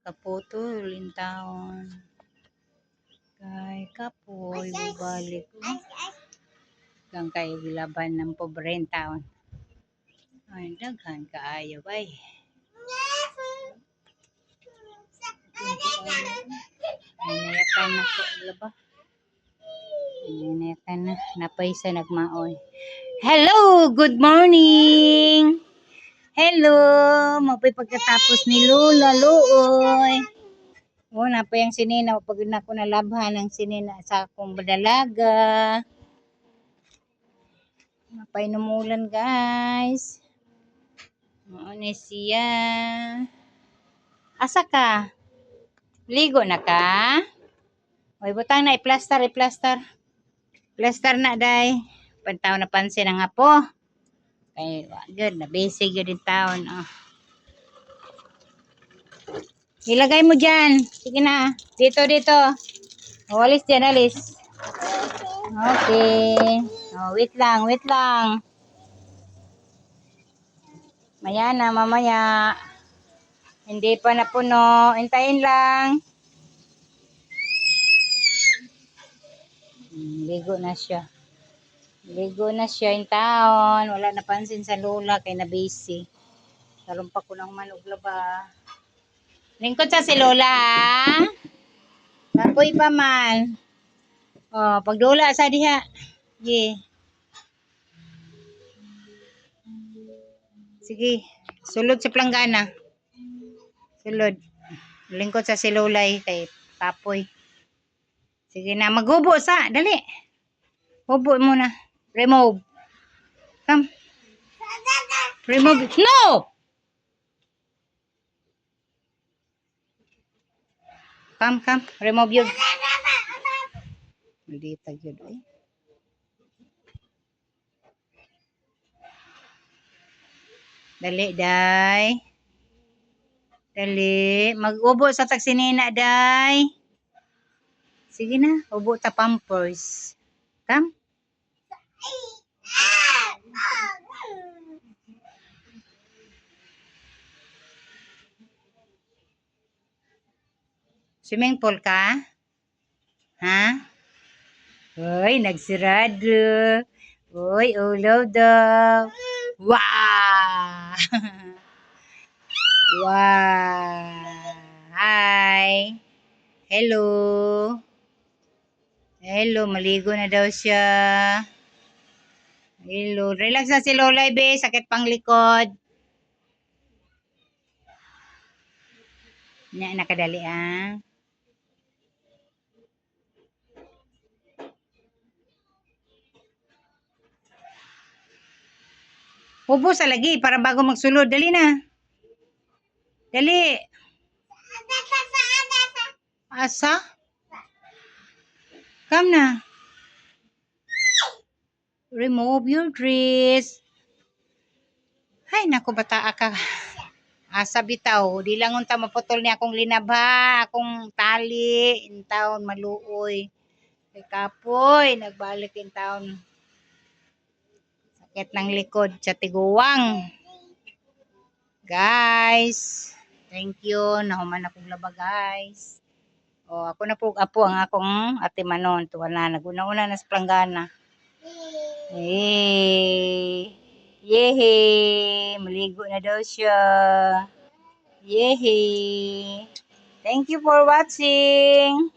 nakaputol in taon. Kay kapoy balik lang kay laban ng pobre in taon. Ay daghan kaayo bay. Ay nayakan na ko laba. Ay nayakan na napay sa nagmaoy. Hello, good morning. Hello, mapay pagkatapos ni Lola Looy. Una pa yung sinina, pag na ko nalabhan ng sinina sa akong badalaga. Mapay numulan guys. Mauni siya. Asa ka? Ligo na ka? Oy, butang na i-plaster, i-plaster. Plaster na day. Pantaw na pansin ang apo. Kay good na basic yun din taon. Oh. Ilagay mo dyan. Sige na. Dito, dito. Oh, alis dyan, alis. Okay. Oh, wait lang, wait lang. Maya na, mamaya. Hindi pa napuno. Hintayin lang. Ligo na siya. Ligo na siya in taon. Wala napansin sa lola kay na busy. Salumpak ko ng manok laba. Lingkod sa si lola. Kapoy pa man. Oh, pagdula sa diha. Sige. Sige. Sulod si planggana. Sulod. Lingkod sa si lolay kay kapoy. Sige na, maghubo sa. Dali. Hubo muna. Remove. Come. Remove. No! Come, come. Remove yun. Malitag yun. Eh. Dali, day. Dali. Mag-ubo sa tagsinina, day. Sige na. Ubo ta pampers. Come. Swimming pool ka? Ha? Uy, nagsirado. Uy, ulo daw. Wow! Wow! Hi! Hello! Hello, maligo na daw siya. Hello. Relax na si Lolay, be. Sakit pang likod. Nakadali, ah. Hubo sa lagi para bago magsulod. Dali na. Dali. Asa? Come na. Remove your dress. Ay, naku, bata ka. Asa bitaw. Di lang unta maputol niya akong linabha. Akong tali. In taon, maluoy. Kay kapoy. Nagbalik in taon. Sakit ng likod sa tiguwang. Guys. Thank you. Nahuman akong laba, guys. O, ako na po apo ang akong ate Manon. Tuwa na. Naguna-una na sa planggana. Yay! Yehey! Maligo na daw siya. Yehey! Thank you for watching.